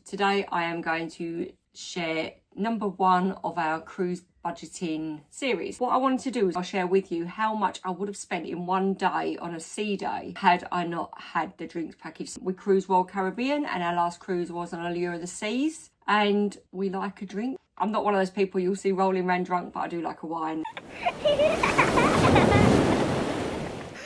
Today I am going to share number 1 of our cruise budgeting series. What I wanted to do is I'll share with you how much I would have spent in one day on a sea day had I not had the drinks package. We cruised Royal Caribbean and our last cruise was on Allure of the Seas, and we like a drink. I'm not one of those people you'll see rolling around drunk, but I do like a wine.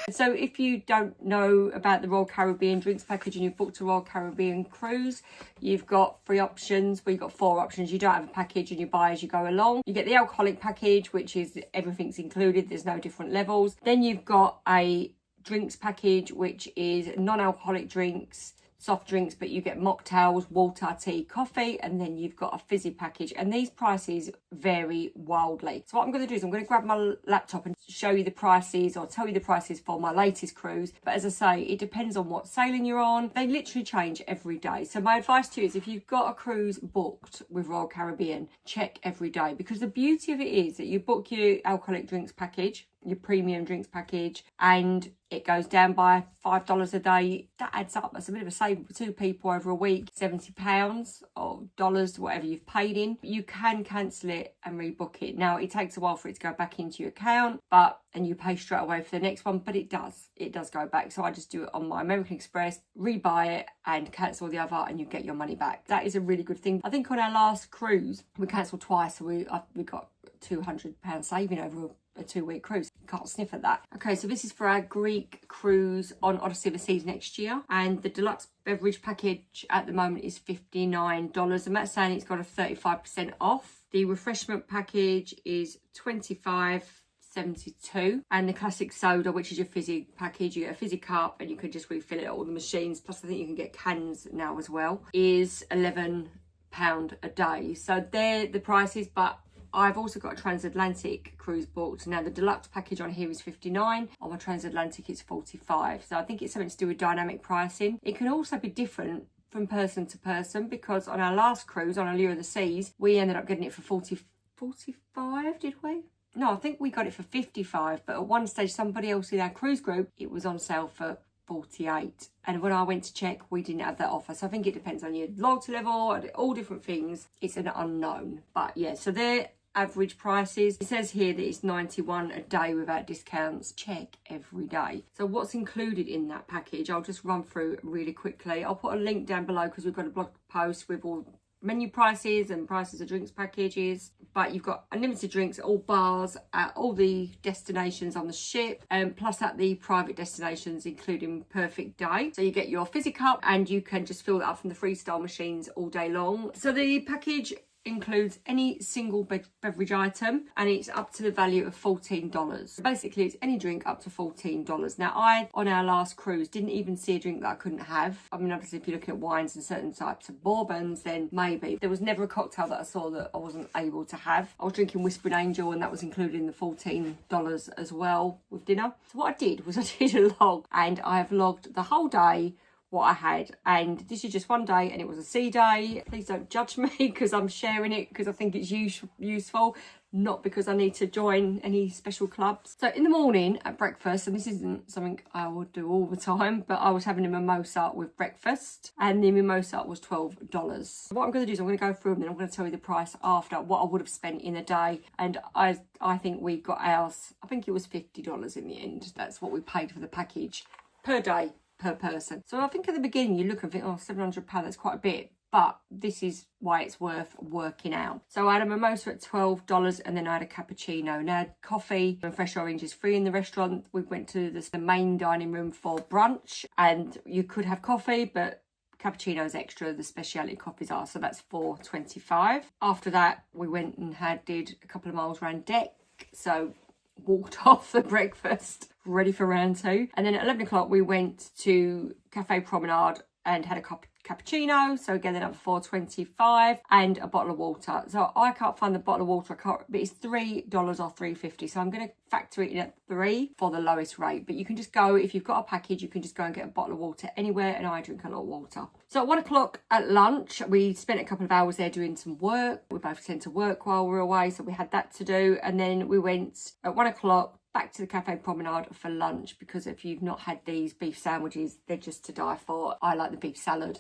So if you don't know about the Royal Caribbean drinks package and you've booked a Royal Caribbean cruise, you've got 3 options. Well, you've got 4 options. You don't have a package and you buy as you go along. You get the alcoholic package, which is everything's included. There's no different levels. Then you've got a drinks package, which is non-alcoholic drinks, soft drinks, but you get mocktails, water, tea, coffee, and then you've got a fizzy package, and these prices vary wildly. So what I'm going to do is I'm going to grab my laptop and show you the prices, or tell you the prices for my latest cruise. But as I say, it depends on what sailing you're on. They literally change every day. So my advice to you is if you've got a cruise booked with Royal Caribbean, check every day, because the beauty of it is that you book your alcoholic drinks package, your premium drinks package, and it goes down by $5 a day. That adds up. That's a bit of a saving for 2 people over a week. £70 or dollars, whatever you've paid in. You can cancel it and rebook it. Now, it takes a while for it to go back into your account, and you pay straight away for the next one, but it does go back. So I just do it on my American Express, rebuy it and cancel the other, and you get your money back. That is a really good thing. I think on our last cruise, we cancelled twice, so we got £200 saving over a 2-week cruise. Can't sniff at that. Okay, so this is for our Greek cruise on Odyssey of the Seas next year, and the deluxe beverage package at the moment is $59, and that's saying it's got a 35% off. The refreshment package is $25.72, and the classic soda, which is your fizzy package, you get a fizzy cup and you can just refill it at all the machines, plus I think you can get cans now as well, is £11 a day. So they're the prices, but I've also got a transatlantic cruise booked. Now the deluxe package on here is $59. On my transatlantic it's $45. So I think it's something to do with dynamic pricing. It can also be different from person to person, because on our last cruise on Allure of the Seas, we ended up getting it for 45, did we? No, I think we got it for 55, but at one stage somebody else in our cruise group, it was on sale for 48, and when I went to check, we didn't have that offer. So I think it depends on your loyalty level and all different things. It's an unknown, but yeah, so they're average prices. It says here that it's $91 a day without discounts. Check every day. So what's included in that package, I'll just run through really quickly. I'll put a link down below because we've got a blog post with all menu prices and prices of drinks packages. But you've got unlimited drinks at all bars at all the destinations on the ship, and plus at the private destinations, including Perfect Day. So you get your fizzy cup and you can just fill that up from the freestyle machines all day long. So the package includes any single beverage item, and it's up to the value of $14. Basically, it's any drink up to $14. Now, I, on our last cruise, didn't even see a drink that I couldn't have. I mean, obviously, if you're looking at wines and certain types of bourbons, then maybe. There was never a cocktail that I saw that I wasn't able to have. I was drinking Whispering Angel, and that was included in the $14 as well with dinner. So what I did was I did a log, and I have logged the whole day what I had, and this is just one day and it was a sea day. Please don't judge me because I'm sharing it because I think it's useful, not because I need to join any special clubs. So in the morning at breakfast, and this isn't something I would do all the time, but I was having a mimosa with breakfast, and the mimosa was $12. What I'm going to do is I'm going to go through them and I'm going to tell you the price after, what I would have spent in a day. And I think we got ours, I think it was $50 in the end. That's what we paid for the package per day, per person. So I think at the beginning you look and think, oh, £700, that's quite a bit, but this is why it's worth working out. So I had a mimosa at $12, and then I had a cappuccino. Now, coffee and fresh oranges free in the restaurant. We went to the main dining room for brunch, and you could have coffee, but cappuccino's extra, the specialty coffees are, so that's $4.25. After that, we went and did a couple of miles around deck, so walked off the breakfast, ready for round 2. And then at 11 o'clock, we went to Cafe Promenade and had a cappuccino. So again, another $4.25, and a bottle of water. So I can't find the bottle of water, but it's $3 or $3.50. So I'm going to factor it in at $3 for the lowest rate. But you can just go, if you've got a package, you can just go and get a bottle of water anywhere, and I drink a lot of water. So at 1 o'clock at lunch, we spent a couple of hours there doing some work. We both tend to work while we're away, so we had that to do. And then we went at 1 o'clock back to the Cafe Promenade for lunch, because if you've not had these beef sandwiches, they're just to die for. I like the beef salad.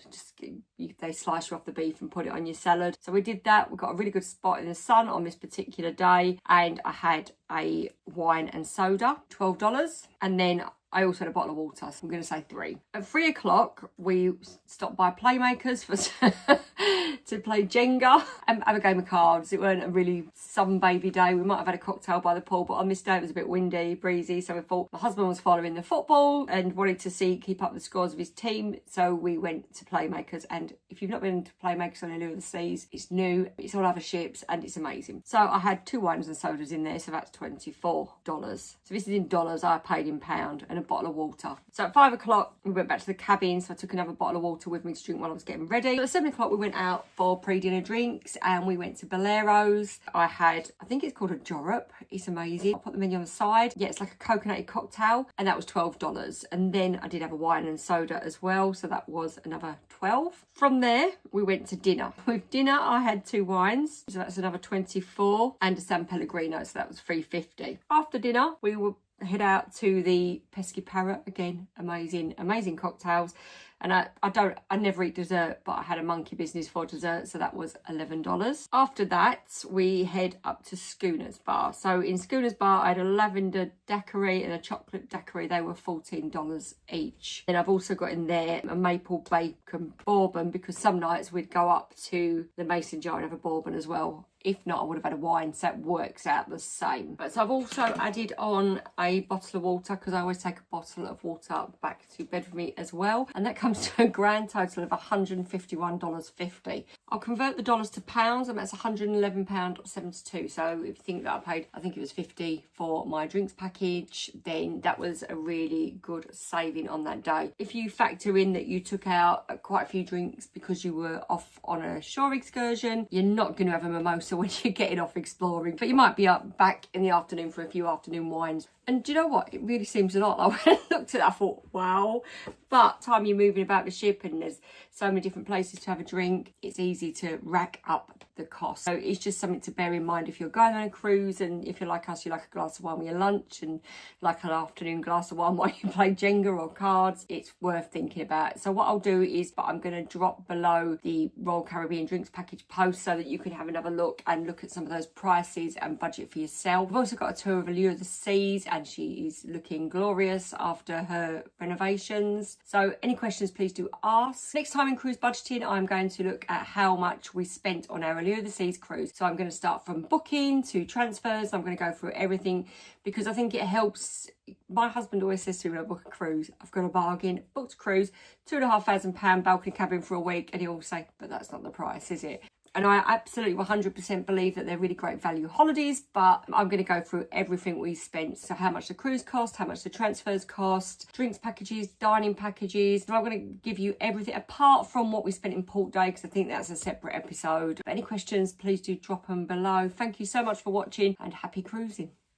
They slice you off the beef and put it on your salad. So we did that. We got a really good spot in the sun on this particular day, and I had a wine and soda, $12, and then I also had a bottle of water, so I'm going to say 3. At 3 o'clock, we stopped by Playmakers for to play Jenga and have a game of cards. It weren't a really sunbaby day. We might have had a cocktail by the pool, but on this day it was a bit windy, breezy, so we thought my husband was following the football and wanted to keep up the scores of his team, so we went to Playmakers. And if you've not been to Playmakers on Allure of the Seas, it's new, it's on other ships, and it's amazing. So I had 2 wines and sodas in there, so that's $24. So this is in dollars, I paid in pound, and a bottle of water. So at 5 o'clock we went back to the cabin, so I took another bottle of water with me to drink while I was getting ready. So at 7 o'clock we went out for pre-dinner drinks, and we went to Bolero's. I think it's called a Jorup. It's amazing. I'll put the menu on the side. Yeah, it's like a coconutty cocktail, and that was $12. And then I did have a wine and soda as well, so that was another $12. From there we went to dinner. With dinner I had 2 wines, so that's another $24, and a San Pellegrino, so that was $3.50. After dinner we will head out to the Pesky Parrot. Again, amazing cocktails. And I never eat dessert, but I had a monkey business for dessert, so that was $11. After that, we head up to Schooner's Bar. So in Schooner's Bar, I had a lavender daiquiri and a chocolate daiquiri. They were $14 each. And I've also got in there a maple bacon bourbon, because some nights we'd go up to the Mason Jar and have a bourbon as well. If not, I would have had a wine, so it works out the same. But so I've also added on a bottle of water, because I always take a bottle of water back to bed with me as well. And that comes to a grand total of $151.50. I'll convert the dollars to pounds, and that's £111.72. So if you think that I think it was $50 for my drinks package, then that was a really good saving on that day. If you factor in that you took out quite a few drinks because you were off on a shore excursion, you're not going to have a mimosa when you're getting off exploring, but you might be up back in the afternoon for a few afternoon wines. And do you know what? It really seems a lot. I went and looked at that, I thought, wow. But time you're moving about the ship and there's so many different places to have a drink, it's easy to rack up the cost. So it's just something to bear in mind if you're going on a cruise, and if you're like us, you like a glass of wine with your lunch and like an afternoon glass of wine while you play Jenga or cards. It's worth thinking about. So what I'll do is, I'm going to drop below the Royal Caribbean drinks package post so that you can have another look and look at some of those prices and budget for yourself. I've also got a tour of Allure of the Seas, and she is looking glorious after her renovations. So any questions, please do ask. Next time in cruise budgeting, I'm going to look at how much we spent on our Allure of the Seas cruise. So I'm going to start from booking to transfers. I'm going to go through everything, because I think it helps. My husband always says to me when I book a cruise, I've got a bargain, booked a cruise, £2,500 balcony cabin for a week, and he'll say, but that's not the price, is it? And I absolutely 100% believe that they're really great value holidays, but I'm going to go through everything we spent. So how much the cruise cost, how much the transfers cost, drinks packages, dining packages. So I'm going to give you everything apart from what we spent in Port Day, because I think that's a separate episode. But any questions, please do drop them below. Thank you so much for watching, and happy cruising.